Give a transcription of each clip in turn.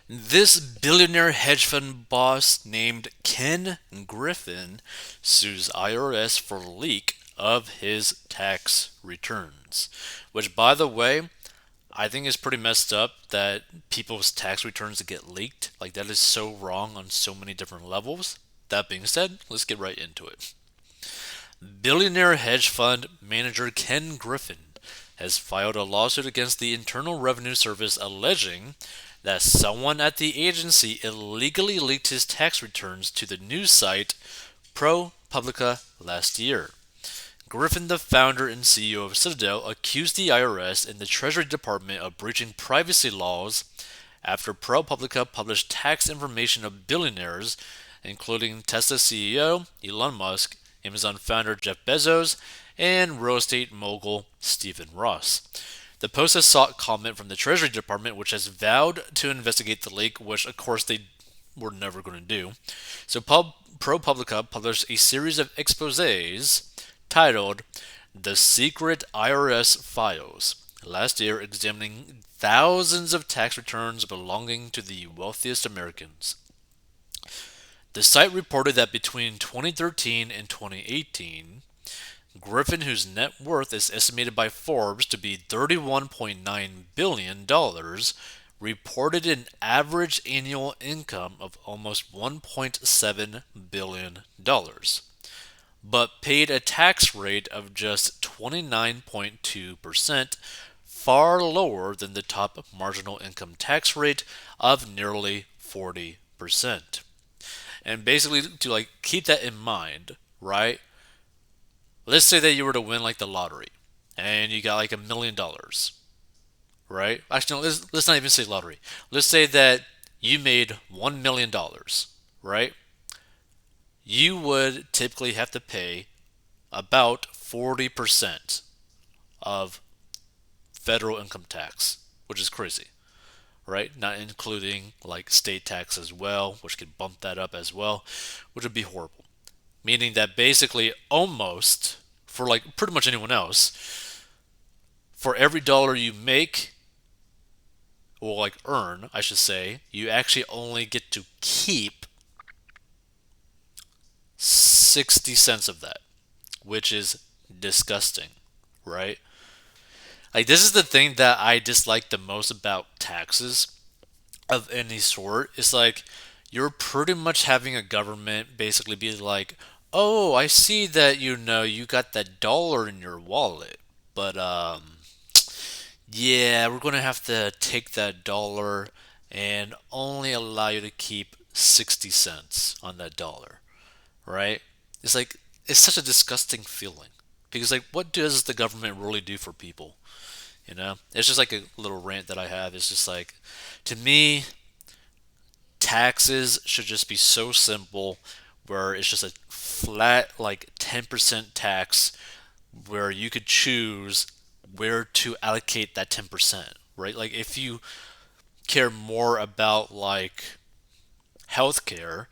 This billionaire hedge fund boss named Ken Griffin sues IRS for leak of his tax returns. Which, by the way, I think is pretty messed up that people's tax returns get leaked. Like, that is so wrong on so many different levels. That being said, let's get right into it. Billionaire hedge fund manager Ken Griffin has filed a lawsuit against the Internal Revenue Service alleging that someone at the agency illegally leaked his tax returns to the news site ProPublica last year. Griffin, the founder and CEO of Citadel, accused the IRS and the Treasury Department of breaching privacy laws after ProPublica published tax information of billionaires, including Tesla CEO Elon Musk, Amazon founder Jeff Bezos, and real estate mogul Stephen Ross. The post has sought comment from the Treasury Department, which has vowed to investigate the leak, which of course they were never going to do. So ProPublica published a series of exposés titled The Secret IRS Files last year, examining thousands of tax returns belonging to the wealthiest Americans. The site reported that between 2013 and 2018, Griffin, whose net worth is estimated by Forbes to be $31.9 billion, reported an average annual income of almost $1.7 billion, but paid a tax rate of just 29.2%, far lower than the top marginal income tax rate of nearly 40%. And basically, to like keep that in mind, right? Let's say that you were to win like the lottery and you got like $1 million, right? Actually, no, let's not even say lottery. Let's say that you made $1 million, right? You would typically have to pay about 40% of federal income tax, which is crazy, right? Not including like state tax as well, which could bump that up as well, which would be horrible. Meaning that basically almost for like pretty much anyone else, for every dollar you make or like earn, I should say, you actually only get to keep 60 cents of that, which is disgusting, right? Like, this is the thing that I dislike the most about taxes of any sort. It's like you're pretty much having a government basically be like, "Oh, I see that you got that dollar in your wallet, but yeah, we're gonna have to take that dollar and only allow you to keep 60 cents on that dollar," right? It's like it's such a disgusting feeling because like what does the government really do for people? It's just like a little rant that I have. It's just like, to me, taxes should just be so simple where it's just a flat like 10% tax where you could choose where to allocate that 10%, right? Like if you care more about like healthcare,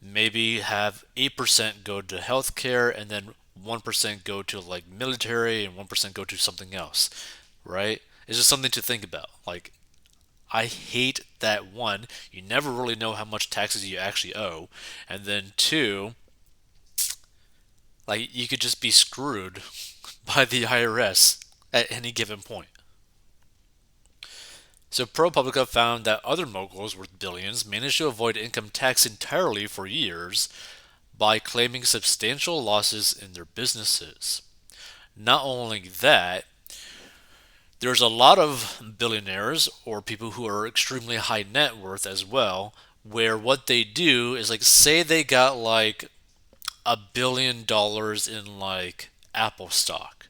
maybe have 8% go to healthcare and then 1% go to like military and 1% go to something else, right? It's just something to think about. Like, I hate that one, you never really know how much taxes you actually owe, and then two, like you could just be screwed by the IRS at any given point. So ProPublica found that other moguls worth billions managed to avoid income tax entirely for years by claiming substantial losses in their businesses. Not only that, there's a lot of billionaires or people who are extremely high net worth as well, where what they do is like say they got like $1 billion in like Apple stock.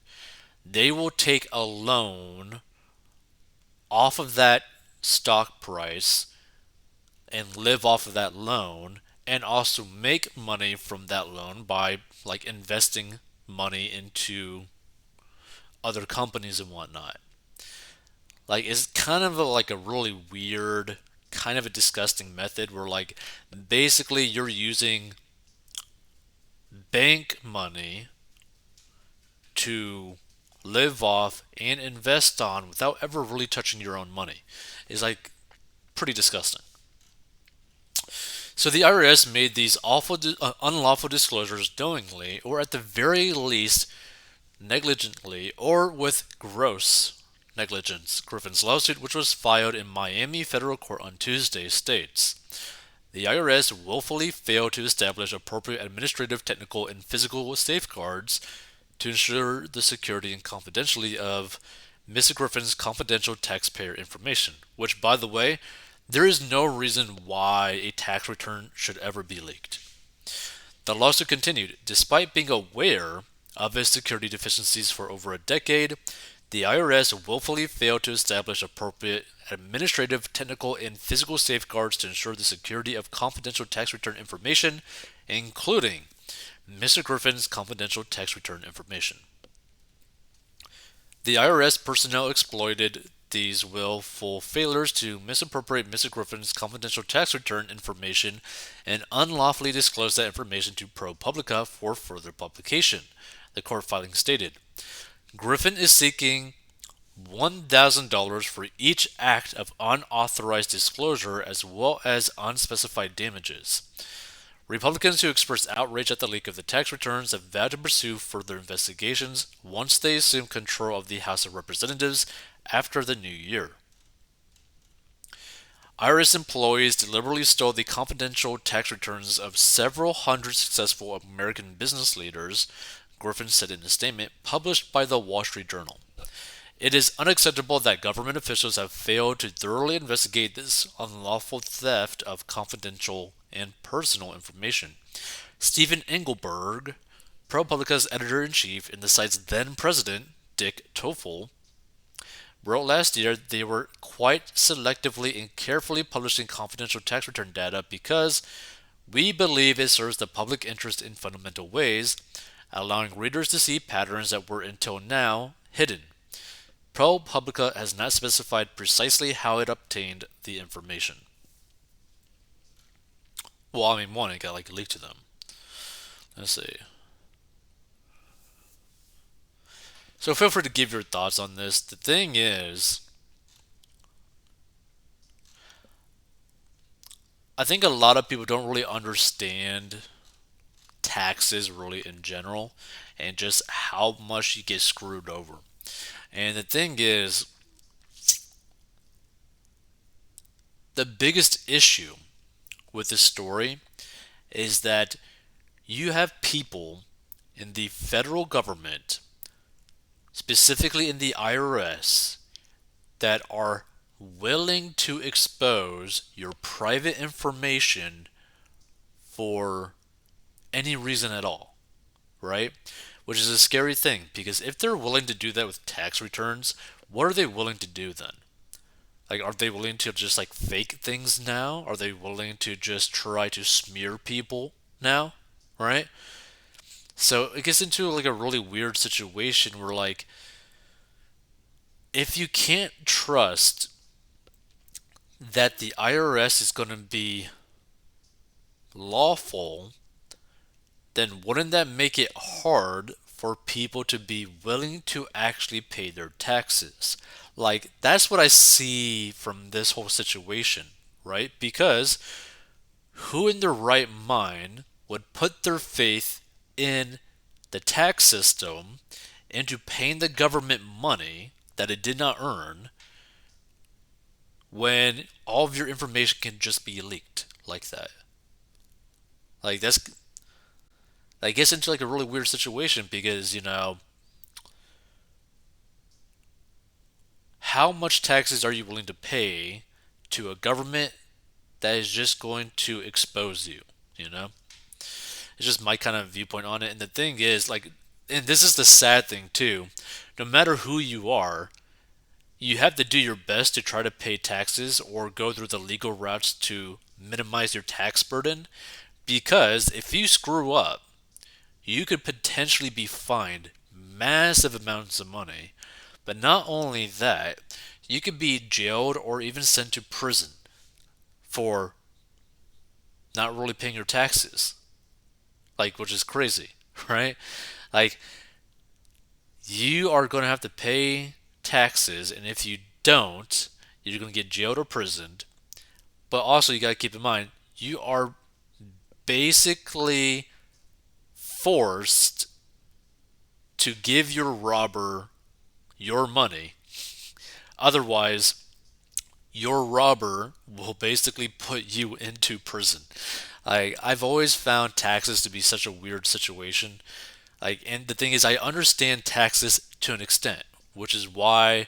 They will take a loan off of that stock price and live off of that loan and also make money from that loan by like investing money into other companies and whatnot. Like it's kind of like a really weird, kind of a disgusting method where like basically you're using bank money to live off and invest on without ever really touching your own money. Is like pretty disgusting. So the IRS made these unlawful disclosures knowingly, or at the very least negligently, or with gross negligence. Griffin's lawsuit, which was filed in Miami federal court on Tuesday, states the IRS willfully failed to establish appropriate administrative, technical, and physical safeguards to ensure the security and confidentiality of Mr. Griffin's confidential taxpayer information, which, by the way, there is no reason why a tax return should ever be leaked. The lawsuit continued. Despite being aware of its security deficiencies for over a decade, the IRS willfully failed to establish appropriate administrative, technical, and physical safeguards to ensure the security of confidential tax return information, including Mr. Griffin's confidential tax return information. The IRS personnel exploited these willful failures to misappropriate Mr. Griffin's confidential tax return information and unlawfully disclose that information to ProPublica for further publication, the court filing stated. Griffin is seeking $1,000 for each act of unauthorized disclosure as well as unspecified damages. Republicans who expressed outrage at the leak of the tax returns have vowed to pursue further investigations once they assume control of the House of Representatives after the new year. IRS employees deliberately stole the confidential tax returns of several hundred successful American business leaders, Griffin said in a statement published by the Wall Street Journal. It is unacceptable that government officials have failed to thoroughly investigate this unlawful theft of confidential and personal information. Stephen Engelberg, ProPublica's editor-in-chief and the site's then-president, Dick Toffel, wrote last year they were quite selectively and carefully publishing confidential tax return data because we believe it serves the public interest in fundamental ways, allowing readers to see patterns that were until now hidden. ProPublica has not specified precisely how it obtained the information. Well, I mean, one, it got leaked to them. Let's see. So feel free to give your thoughts on this. The thing is, I think a lot of people don't really understand taxes really in general and just how much you get screwed over. And the thing is, the biggest issue with this story is that you have people in the federal government, specifically in the IRS, that are willing to expose your private information for any reason at all, right? Which is a scary thing because if they're willing to do that with tax returns, what are they willing to do then? Are they willing to just fake things now? Are they willing to just try to smear people now? Right? So it gets into a really weird situation where if you can't trust that the IRS is going to be lawful, then wouldn't that make it hard for people to be willing to actually pay their taxes? That's what I see from this whole situation, right? Because who in their right mind would put their faith in the tax system into paying the government money that it did not earn when all of your information can just be leaked like that? That's gets into a really weird situation because how much taxes are you willing to pay to a government that is just going to expose you? You know, it's just my kind of viewpoint on it. And the thing is, and this is the sad thing too. No matter who you are, you have to do your best to try to pay taxes or go through the legal routes to minimize your tax burden. Because if you screw up, you could potentially be fined massive amounts of money. But not only that, you could be jailed or even sent to prison for not really paying your taxes. Which is crazy, right? Like, you are going to have to pay taxes, and if you don't, you're going to get jailed or prisoned. But also, you got to keep in mind, you are basically forced to give your robber your money. Otherwise, your robber will basically put you into prison. I've always found taxes to be such a weird situation. And the thing is, I understand taxes to an extent, which is why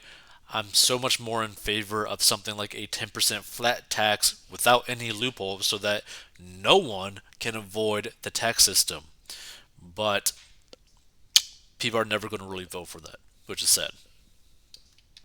I'm so much more in favor of something like a 10% flat tax without any loopholes so that no one can avoid the tax system. But people are never going to really vote for that, which is sad.